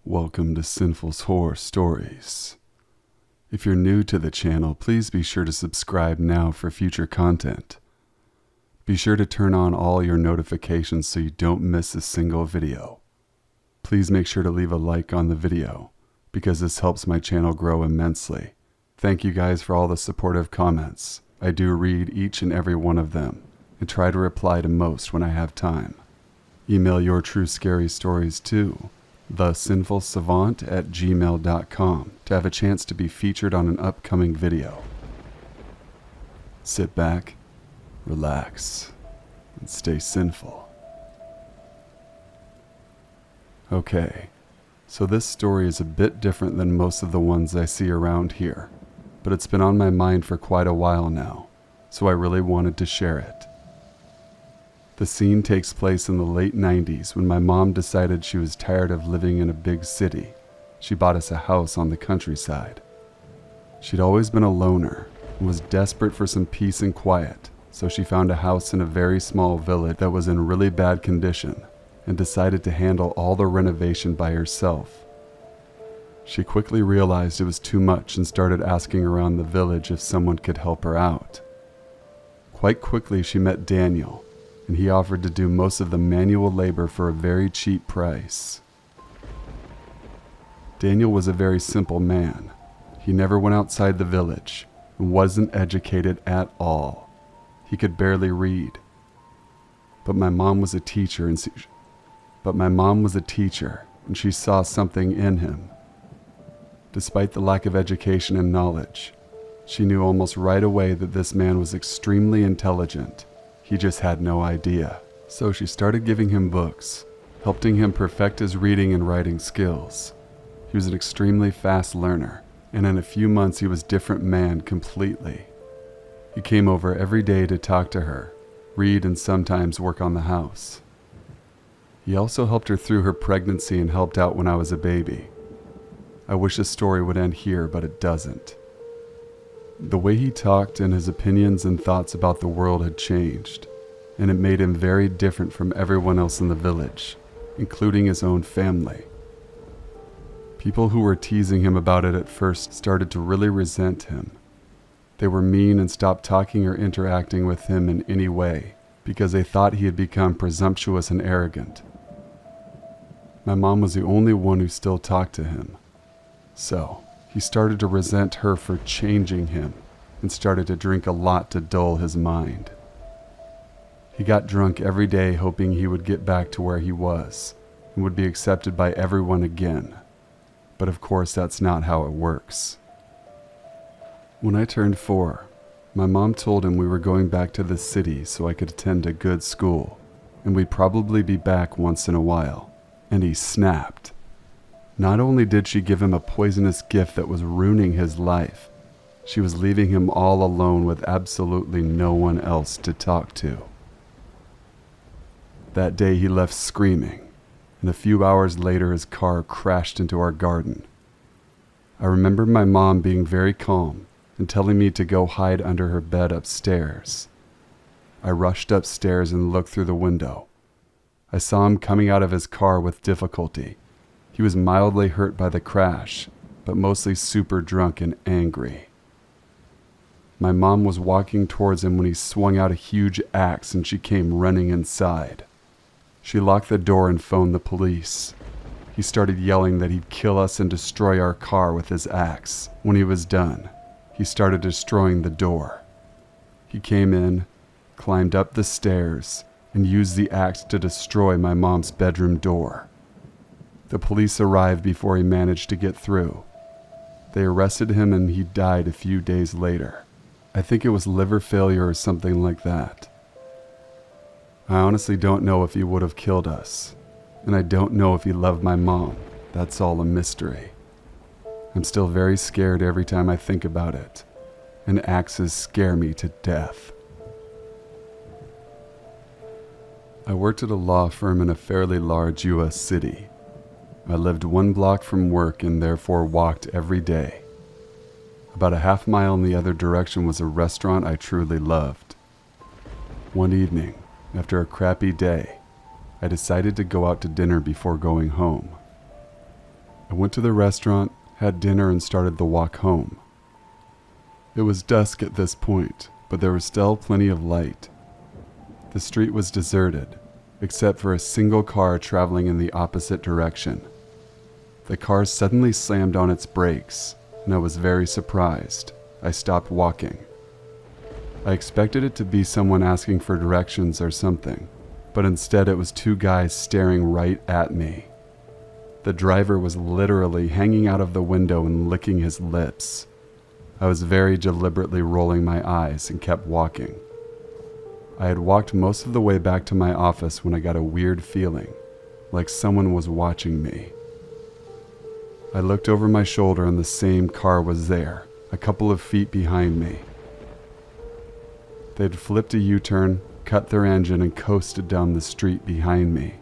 Welcome to Sinful's Horror Stories. If you're new to the channel, please be sure to subscribe now for future content. Be sure to turn on all your notifications so you don't miss a single video. Please make sure to leave a like on the video, because this helps my channel grow immensely. Thank you guys for all the supportive comments. I do read each and every one of them, and try to reply to most when I have time. Email your true scary stories to thesinfulsavant@gmail.com to have a chance to be featured on an upcoming video. Sit back, relax, and stay sinful. Okay, so this story is a bit different than most of the ones I see around here, but it's been on my mind for quite a while now, so I really wanted to share it. The scene takes place in the late 90s when my mom decided she was tired of living in a big city. She bought us a house on the countryside. She'd always been a loner and was desperate for some peace and quiet, so she found a house in a very small village that was in really bad condition and decided to handle all the renovation by herself. She quickly realized it was too much and started asking around the village if someone could help her out. Quite quickly she met Daniel, and he offered to do most of the manual labor for a very cheap price. Daniel was a very simple man. He never went outside the village and wasn't educated at all. He could barely read. But my mom was a teacher and she saw something in him. Despite the lack of education and knowledge, she knew almost right away that this man was extremely intelligent. He just had no idea. So she started giving him books, helping him perfect his reading and writing skills. He was an extremely fast learner, and in a few months he was a different man completely. He came over every day to talk to her, read, and sometimes work on the house. He also helped her through her pregnancy and helped out when I was a baby. I wish the story would end here, but it doesn't. The way he talked and his opinions and thoughts about the world had changed, and it made him very different from everyone else in the village, including his own family. People who were teasing him about it at first started to really resent him. They were mean and stopped talking or interacting with him in any way because they thought he had become presumptuous and arrogant. My mom was the only one who still talked to him. So he started to resent her for changing him and started to drink a lot to dull his mind. He got drunk every day hoping he would get back to where he was and would be accepted by everyone again. But of course that's not how it works. When I turned 4, my mom told him we were going back to the city so I could attend a good school and we'd probably be back once in a while, and he snapped. Not only did she give him a poisonous gift that was ruining his life, she was leaving him all alone with absolutely no one else to talk to. That day he left screaming, and a few hours later his car crashed into our garden. I remember my mom being very calm and telling me to go hide under her bed upstairs. I rushed upstairs and looked through the window. I saw him coming out of his car with difficulty. He was mildly hurt by the crash, but mostly super drunk and angry. My mom was walking towards him when he swung out a huge axe and she came running inside. She locked the door and phoned the police. He started yelling that he'd kill us and destroy our car with his axe. When he was done, he started destroying the door. He came in, climbed up the stairs, and used the axe to destroy my mom's bedroom door. The police arrived before he managed to get through. They arrested him and he died a few days later. I think it was liver failure or something like that. I honestly don't know if he would have killed us, and I don't know if he loved my mom. That's all a mystery. I'm still very scared every time I think about it, and axes scare me to death. I worked at a law firm in a fairly large U.S. city. I lived 1 block from work and therefore walked every day. About a half mile in the other direction was a restaurant I truly loved. One evening, after a crappy day, I decided to go out to dinner before going home. I went to the restaurant, had dinner, and started the walk home. It was dusk at this point, but there was still plenty of light. The street was deserted, except for a single car traveling in the opposite direction. The car suddenly slammed on its brakes, and I was very surprised. I stopped walking. I expected it to be someone asking for directions or something, but instead it was two guys staring right at me. The driver was literally hanging out of the window and licking his lips. I was very deliberately rolling my eyes and kept walking. I had walked most of the way back to my office when I got a weird feeling, like someone was watching me. I looked over my shoulder and the same car was there, a couple of feet behind me. They'd flipped a U-turn, cut their engine, and coasted down the street behind me.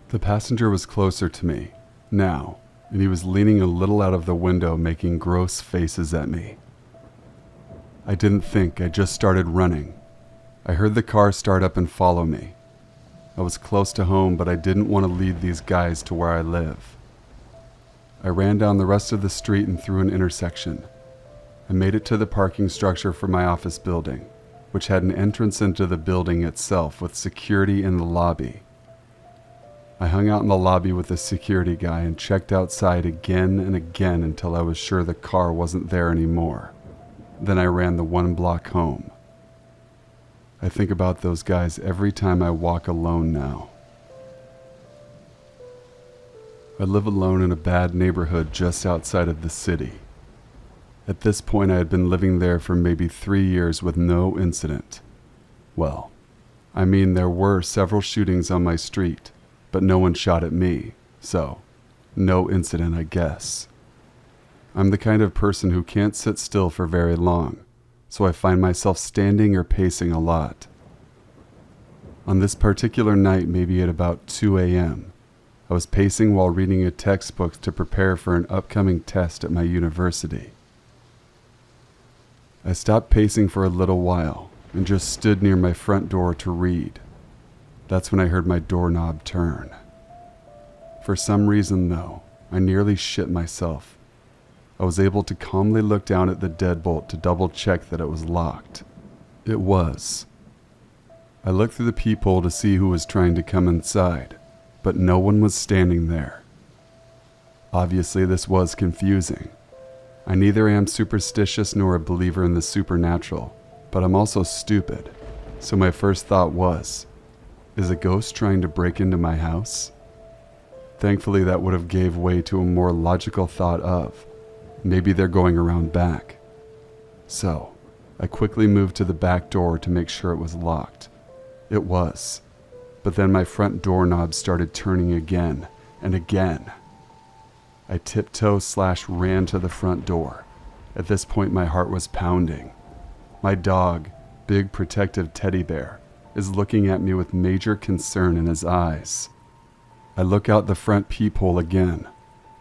The passenger was closer to me now, and he was leaning a little out of the window making gross faces at me. I didn't think, I just started running. I heard the car start up and follow me. I was close to home, but I didn't want to lead these guys to where I live. I ran down the rest of the street and through an intersection. I made it to the parking structure for my office building, which had an entrance into the building itself with security in the lobby. I hung out in the lobby with the security guy and checked outside again and again until I was sure the car wasn't there anymore. Then I ran the 1 block home. I think about those guys every time I walk alone now. I live alone in a bad neighborhood just outside of the city. At this point, I had been living there for maybe 3 years with no incident. Well, I mean, there were several shootings on my street, but no one shot at me, so no incident, I guess. I'm the kind of person who can't sit still for very long, so I find myself standing or pacing a lot. On this particular night, maybe at about 2 a.m., I was pacing while reading a textbook to prepare for an upcoming test at my university. I stopped pacing for a little while and just stood near my front door to read. That's when I heard my doorknob turn. For some reason, though, I nearly shit myself. I was able to calmly look down at the deadbolt to double check that it was locked. It was. I looked through the peephole to see who was trying to come inside, but no one was standing there. Obviously, this was confusing. I neither am superstitious nor a believer in the supernatural, but I'm also stupid, so my first thought was, is a ghost trying to break into my house? Thankfully, that would have gave way to a more logical thought of, maybe they're going around back. So, I quickly moved to the back door to make sure it was locked. It was. But then my front doorknob started turning again and again. I tiptoe/ran to the front door. At this point, my heart was pounding. My dog, big protective teddy bear, is looking at me with major concern in his eyes. I look out the front peephole again,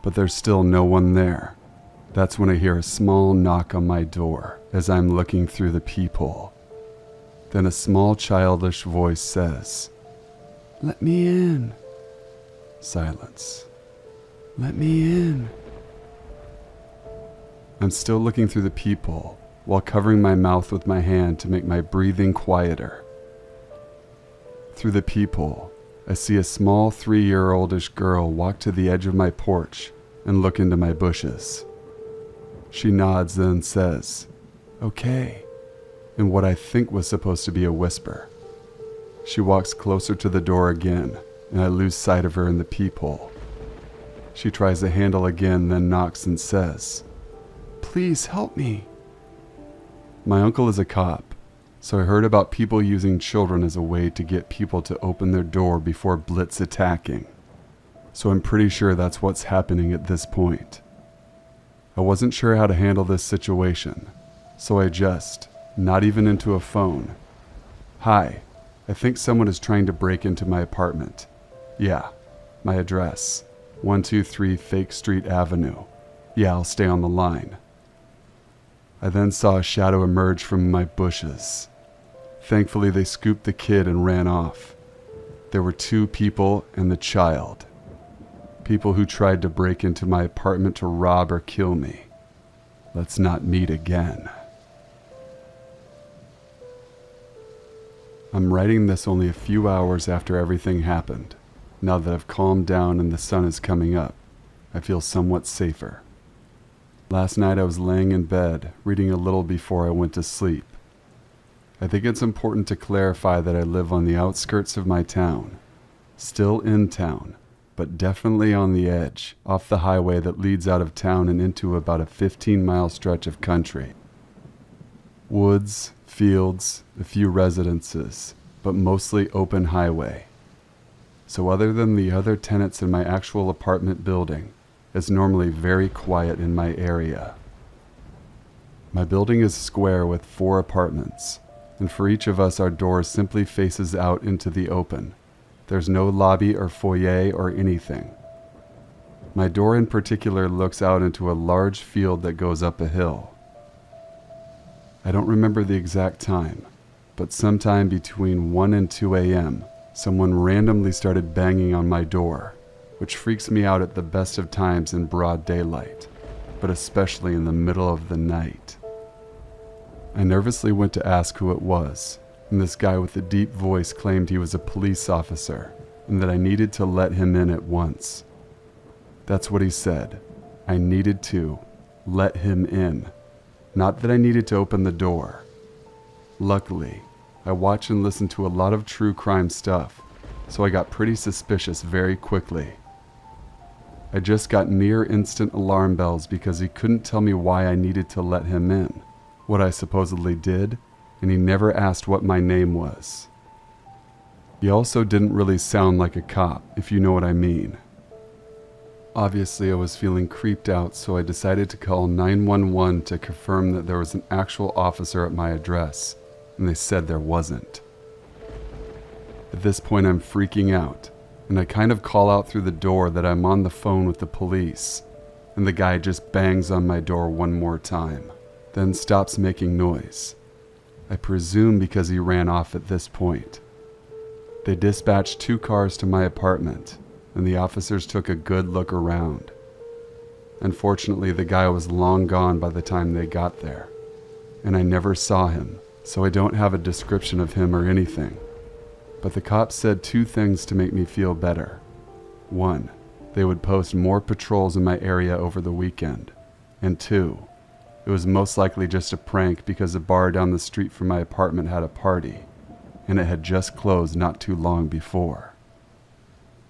but there's still no one there. That's when I hear a small knock on my door as I'm looking through the peephole. Then a small childish voice says, "Let me in." Silence. "Let me in." I'm still looking through the peephole while covering my mouth with my hand to make my breathing quieter. Through the peephole, I see a small 3-year-oldish girl walk to the edge of my porch and look into my bushes. She nods, then says, "Okay," in what I think was supposed to be a whisper. She walks closer to the door again, and I lose sight of her in the peephole. She tries the handle again, then knocks and says, "Please help me." My uncle is a cop, so I heard about people using children as a way to get people to open their door before blitz attacking. So I'm pretty sure that's what's happening at this point. I wasn't sure how to handle this situation, so I just, not even into a phone, "Hi, I think someone is trying to break into my apartment. Yeah, my address, 123 Fake Street Avenue. Yeah, I'll stay on the line." I then saw a shadow emerge from my bushes. Thankfully, they scooped the kid and ran off. There were 2 people and the child. People who tried to break into my apartment to rob or kill me. Let's not meet again. I'm writing this only a few hours after everything happened. Now that I've calmed down and the sun is coming up, I feel somewhat safer. Last night I was laying in bed, reading a little before I went to sleep. I think it's important to clarify that I live on the outskirts of my town. Still in town, but definitely on the edge, off the highway that leads out of town and into about a 15-mile stretch of country. Woods, fields, a few residences, but mostly open highway. So other than the other tenants in my actual apartment building, it's normally very quiet in my area. My building is square with 4 apartments, and for each of us our door simply faces out into the open. There's no lobby or foyer or anything. My door in particular looks out into a large field that goes up a hill. I don't remember the exact time, but sometime between 1 and 2 a.m., someone randomly started banging on my door, which freaks me out at the best of times in broad daylight, but especially in the middle of the night. I nervously went to ask who it was, and this guy with the deep voice claimed he was a police officer and that I needed to let him in at once. That's what he said. I needed to let him in. Not that I needed to open the door. Luckily, I watch and listen to a lot of true crime stuff, so I got pretty suspicious very quickly. I just got near instant alarm bells because he couldn't tell me why I needed to let him in, what I supposedly did, and he never asked what my name was. He also didn't really sound like a cop, if you know what I mean. Obviously, I was feeling creeped out, so I decided to call 911 to confirm that there was an actual officer at my address, and they said there wasn't. At this point, I'm freaking out, and I kind of call out through the door that I'm on the phone with the police, and the guy just bangs on my door one more time, then stops making noise. I presume because he ran off at this point. They dispatched 2 cars to my apartment, and the officers took a good look around. Unfortunately, the guy was long gone by the time they got there, and I never saw him, so I don't have a description of him or anything. But the cops said 2 things to make me feel better. 1, they would post more patrols in my area over the weekend, and 2, it was most likely just a prank because a bar down the street from my apartment had a party, and it had just closed not too long before.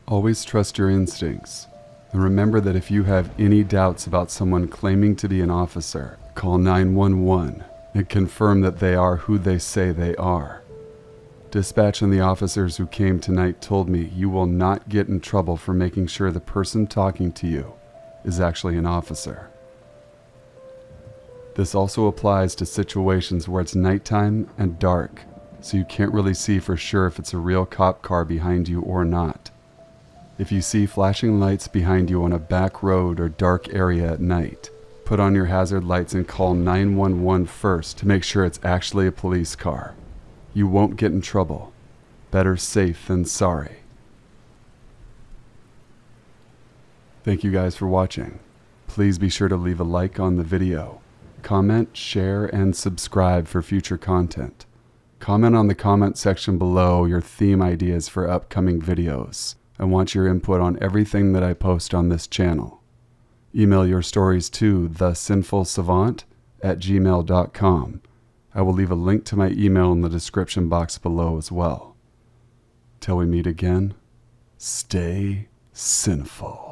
Always trust your instincts, and remember that if you have any doubts about someone claiming to be an officer, call 911 and confirm that they are who they say they are. Dispatch and the officers who came tonight told me you will not get in trouble for making sure the person talking to you is actually an officer. This also applies to situations where it's nighttime and dark, so you can't really see for sure if it's a real cop car behind you or not. If you see flashing lights behind you on a back road or dark area at night, put on your hazard lights and call 911 first to make sure it's actually a police car. You won't get in trouble. Better safe than sorry. Thank you guys for watching. Please be sure to leave a like on the video. Comment, share, and subscribe for future content. Comment on the comment section below your theme ideas for upcoming videos. I want your input on everything that I post on this channel. Email your stories to thesinfulsavant@gmail.com. I will leave a link to my email in the description box below as well. Till we meet again, stay sinful.